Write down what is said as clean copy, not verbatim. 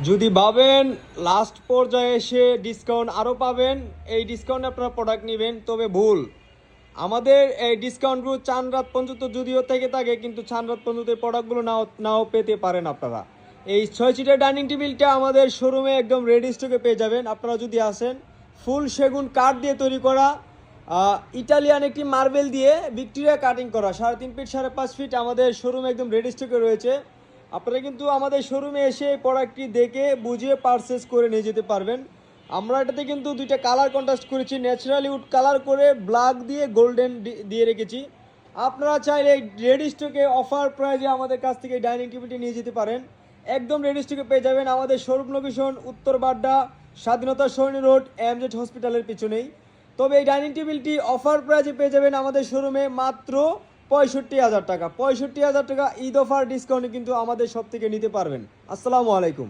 যদি ভাবেন লাস্ট পর্যায়ে এসে ডিসকাউন্ট আরও পাবেন, এই ডিসকাউন্টে আপনারা প্রোডাক্ট নেবেন, তবে ভুল। আমাদের এই ডিসকাউন্টগুলো চান রাত পর্যন্ত যদিও থেকে থাকে, কিন্তু চান রাত পর্যন্ত এই প্রোডাক্টগুলো নাও নাও পেতে পারেন আপনারা। এই 6 সিটের ডাইনিং টেবিলটা আমাদের শোরুমে একদম রেডি স্টকে পেয়ে যাবেন আপনারা যদি আসেন। ফুল সেগুন কাঠ দিয়ে তৈরি করা, ইটালিয়ান একটি মার্বেল দিয়ে ভিক্টোরিয়া কাটিং করা, 3.5 ফিট 5.5 ফিট আমাদের শোরুমে একদম রেডি স্টকে রয়েছে। আপনারা কিন্তু আমাদের শোরুমে এসে এই প্রোডাক্টটি দেখে বুঝিয়ে পারচেস করে নিয়ে যেতে পারবেন। আমরা এটাতে কিন্তু দুইটা কালার কন্ট্রাস্ট করেছি, ন্যাচারালি উড কালার করে ব্ল্যাক দিয়ে গোল্ডেন দিয়ে রেখেছি। আপনারা চাইলে রেডি স্টকে অফার প্রাইজে আমাদের কাছ থেকে ডাইনিং টেবিলটি নিয়ে যেতে পারেন। একদম রেডি স্টকে পেয়ে যাবেন আমাদের শোরুম লোকেশন উত্তর বাড্ডা, স্বাধীনতা সরণি রোড, এমজেড হসপিটালের পিছনেই। তবে এই ডাইনিং টেবিলটি অফার প্রাইজে পেয়ে যাবেন আমাদের শোরুমে মাত্র 65,000 টাকা। 65,000 টাকা ঈদ অফার ডিসকাউন্টে কিন্তু আমাদের সব থেকে নিতে পারবেন। আসসালামু আলাইকুম।